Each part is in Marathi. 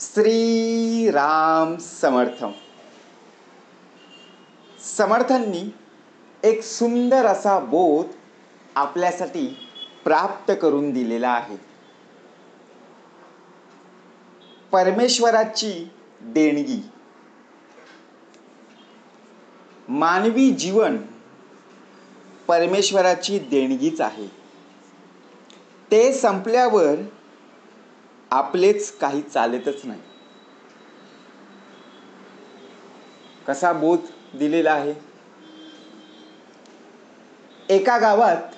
श्री राम समर्थ. समर्थांनी एक सुंदर असा बोध आपल्यासाठी प्राप्त करून दिलेला आहे. परमेश्वराची देणगी. मानवी जीवन परमेश्वराची देणगीच आहे. ते संपल्यावर आपलेच काही चालतच नाही. कसा बोध दिलेला आहे. एका गावात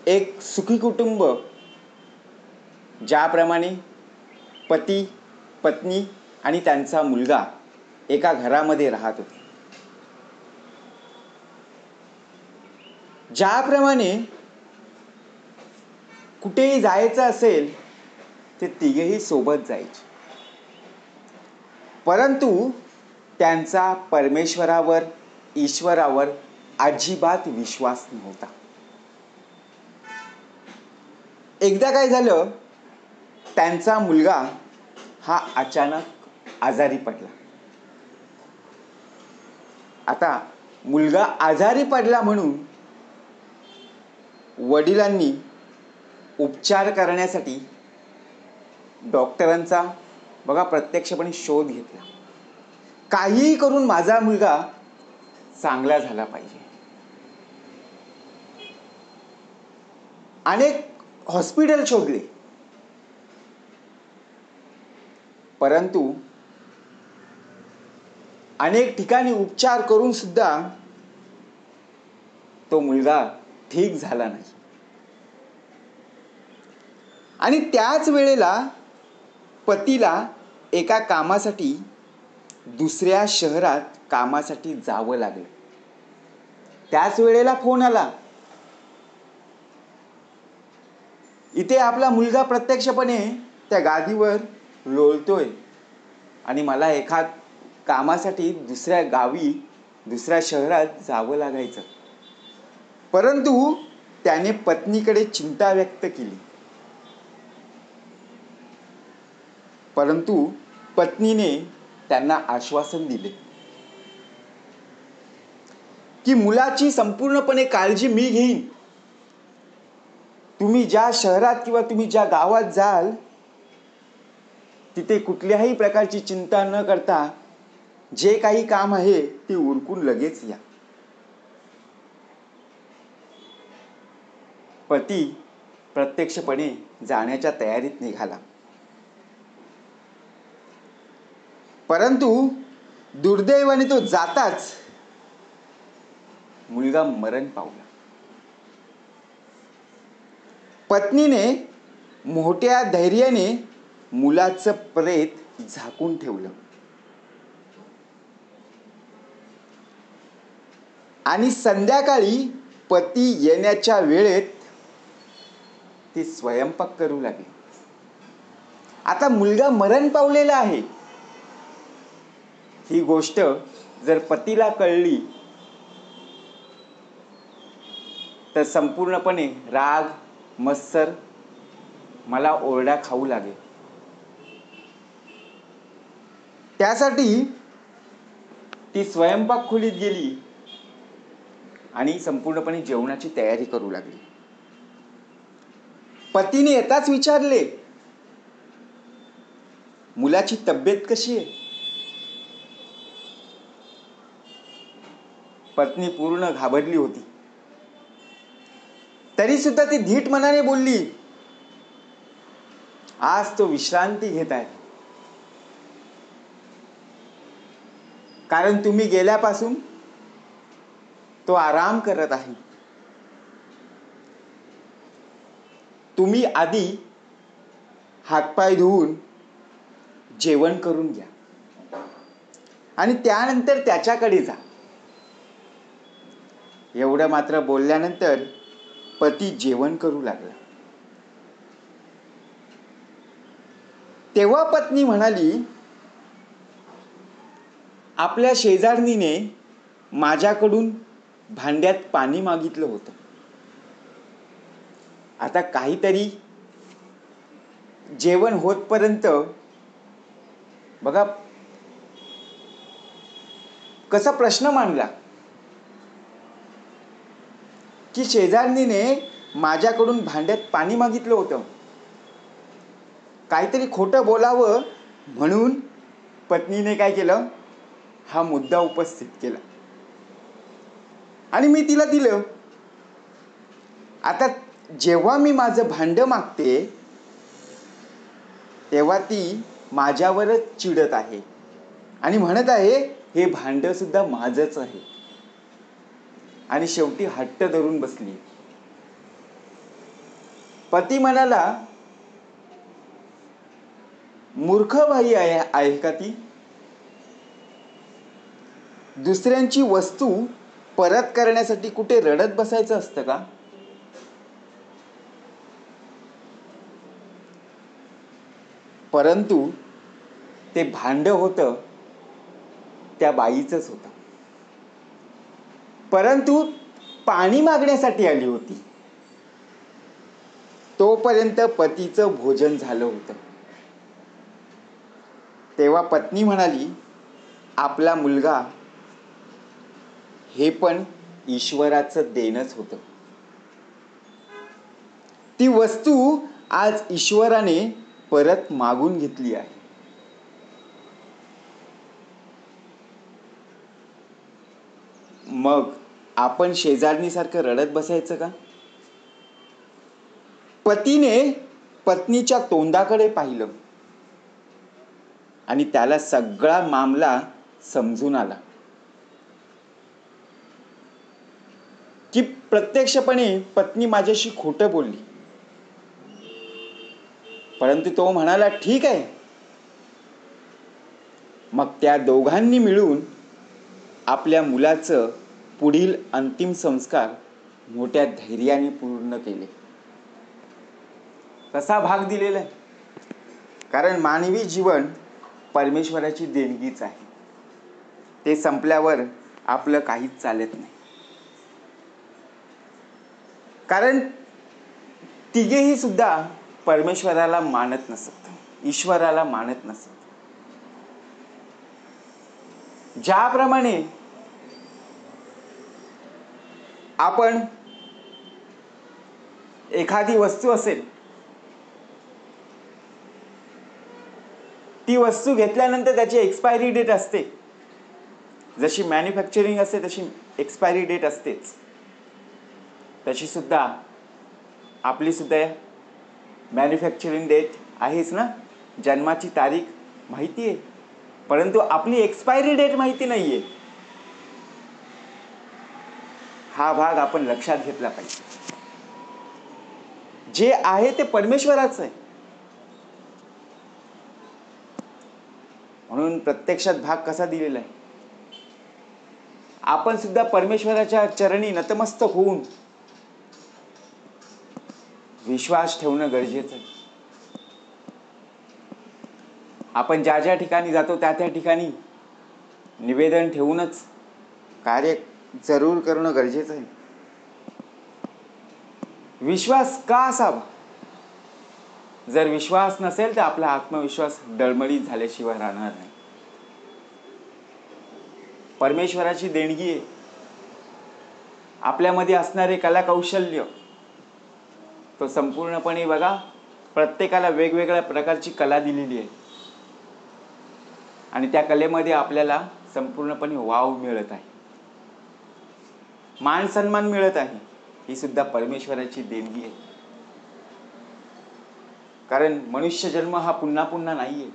एक सुखी कुटुंब, ज्याप्रमाणे पती, पत्नी आणि त्यांचा मुलगा एका घरामध्ये राहत होते. ज्याप्रमाणे कुठेही जायचं असेल ते तिघेही सोबत जायचे, परंतु त्यांचा परमेश्वरावर, ईश्वरावर अजिबात विश्वास नव्हता. एकदा काय झालं, त्यांचा मुलगा हा अचानक आजारी पडला. आता मुलगा आजारी पडला म्हणून वडिलांनी उपचार करण्यासाठी डॉक्टरांचा प्रत्यक्षपणे शोध घेतला. काहीही करून माझा मुलगा चांगला झाला पाहिजे. अनेक हॉस्पिटल शोधले, परंतु अनेक ठिकाणी उपचार करून सुद्धा तो मुलगा ठीक झाला नाही. आणि त्याच वेळेला पतीला एका कामासाठी दुसऱ्या शहरात कामासाठी जावं लागलं. त्याच वेळेला फोन आला. इथे आपला मुलगा प्रत्यक्षपणे त्या गादीवर लोळतोय आणि मला एका कामासाठी दुसऱ्या गावी, दुसऱ्या शहरात जावं लागायचं. परंतु त्याने पत्नीकडे चिंता व्यक्त केली. परंतु पत्नीने त्यांना आश्वासन दिले की मुलाची संपूर्णपणे काळजी मी घेईन. तुम्ही ज्या शहरात किंवा तुम्ही ज्या गावात जाल तिथे कुठल्याही प्रकारची चिंता न करता जे काही काम आहे ते उरकून लगेच या. पती प्रत्यक्षपणे जाण्याच्या तयारीत निघाला, परंतु दुर्दैवाने तो जाताच मुलगा मरण पावला. पत्नीने मोठ्या धैर्याने मुलाचं प्रेत झाकून ठेवलं आणि संध्याकाळी पती येण्याच्या वेळेत ती स्वयंपाक करू लागली. आता मुलगा मरण पावलेला आहे. ही गोष्ट जर पतीला कळली तर संपूर्णपणे राग, मत्सर, मला ओरडा खाऊ लागेल. त्यासाठी ती स्वयंपाक खोलीत गेली आणि संपूर्णपणे जेवणाची तयारी करू लागली. पतीने येताच विचारले, मुलाची तब्येत कशी आहे? पत्नी पूर्ण घाबरली होती. तरी सुद्धा ती धीट मनाने बोलली, आज तो विश्रांती घेत आहे, कारण तुम्ही गेल्यापासून तो आराम करत आहे. तुम्ही आधी हातपाय धुवून जेवण करून घ्या आणि त्यानंतर त्याच्याकडे जा. एवढं मात्र बोलल्यानंतर पती जेवण करू लागला. तेव्हा पत्नी म्हणाली, आपल्या शेजारणीने माझ्याकडून भांड्यात पाणी मागितलं होतं. आता काहीतरी जेवण होतपर्यंत बघा कसा प्रश्न मांडला की शेजारणीने माझ्याकडून भांड्यात पाणी मागितलं होतं. काहीतरी खोटं बोलावं म्हणून पत्नीने काय केलं, हा मुद्दा उपस्थित केला आणि मी तिला दिलं. आता जेव्हा मी माझं भांडं मागते तेव्हा ती माझ्यावरच चिडत आहे आणि म्हणत आहे हे भांडं सुद्धा माझंच आहे आणि शेवटी हट्ट धरून बसली. पती म्हणाला, मूर्ख बाई आहे का ती? दुसऱ्यांची वस्तू परत करण्यासाठी कुठे रडत बसायचं असतं का? परंतु ते भांडं होतं त्या बाईचंच होतं. परंतु पाणी मागण्यासाठी आली होती. तोपर्यंत पतीचं भोजन झालं होतं. तेव्हा पत्नी म्हणाली, आपला मुलगा हे पण ईश्वराचं देणंच होतं. ती वस्तू आज ईश्वराने परत मागून घेतली आहे. मग आपण शेजारणीसारखं रडत बसायचं का? पतीने पत्नीच्या तोंडाकडे पाहिलं आणि त्याला सगळा मामला समजून आला की प्रत्यक्षपणे पत्नी माझ्याशी खोटं बोलली. परंतु तो म्हणाला, ठीक आहे. मग त्या दोघांनी मिळून आपल्या मुलाचं पुढील अंतिम संस्कार मोठ्या धैर्याने पूर्ण केले. कसा भाग दिलेला आहे? कारण मानवी जीवन परमेश्वराची देणगीच आहे. ते संपल्यावर आपलं काहीच चालत नाही. कारण तिघेही सुद्धा परमेश्वराला मानत नसत, ईश्वराला मानत नसत. ज्याप्रमाणे आपण एखादी वस्तू असेल, ती वस्तू घेतल्यानंतर त्याची एक्सपायरी डेट असते. जशी मॅन्युफॅक्चरिंग असते तशी एक्सपायरी डेट असतेच. तशी सुद्धा आपली सुद्धा मॅन्युफॅक्चरिंग डेट आहेच ना. जन्माची तारीख माहिती आहे, परंतु आपली एक्सपायरी डेट माहिती नाहीये. हा भाग आपण लक्षात घेतला पाहिजे. जे आहे ते परमेश्वराचं आहे. म्हणून प्रत्यक्षात भाग कसा दिलेला आहे? आपण सुद्धा परमेश्वराच्या चरणी नतमस्तक होऊन विश्वास ठेवणं गरजेचं आहे. आपण ज्या ज्या ठिकाणी जातो त्या त्या ठिकाणी निवेदन ठेवूनच कार्य जरूर करणं गरजेचं आहे. विश्वास का असावा? जर विश्वास नसेल तर आपला आत्मविश्वास डळमळीत झाल्याशिवाय राहणार नाही. परमेश्वराची देणगी आहे. आपल्यामध्ये असणारे कला कौशल्य तो संपूर्णपणे बघा, प्रत्येकाला वेगवेगळ्या प्रकारची कला दिलेली आहे आणि त्या कलेमध्ये आपल्याला संपूर्णपणे वाव मिळत आहे, मान सन्मान मिळत आहे. ही सुद्धा परमेश्वराची देणगी आहे. कारण मनुष्य जन्म हा पुन्हा पुन्हा नाहीये.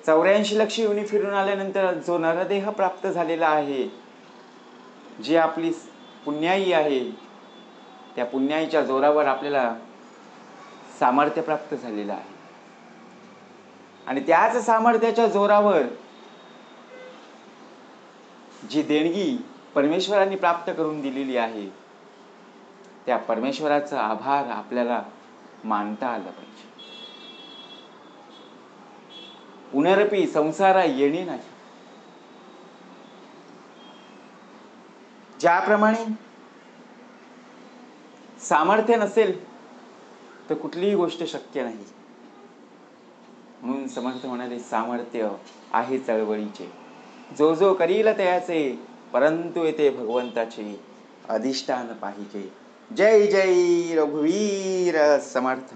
84 लक्ष योनी फिरून आल्यानंतर जो नरदेह प्राप्त झालेला आहे, जी आपली पुण्याई आहे, त्या पुण्याईच्या जोरावर आपल्याला सामर्थ्य प्राप्त झालेलं आहे आणि त्याच सामर्थ्याच्या जोरावर जी देणगी परमेश्वराने प्राप्त करून दिलेली आहे, त्या परमेश्वराचा आभार आपल्याला मानता आला पाहिजे. पुनरपी संसारा येणे नाही. ज्याप्रमाणे सामर्थ्य नसेल तर कुठलीही गोष्ट शक्य नाही. म्हणून समर्थ म्हणाले, सामर्थ्य आहे चळवळीचे, जो जो करील तयाचे, परंतु येते भगवंताचे अधिष्ठान पाहिजे. जय जय रघुवीर समर्थ.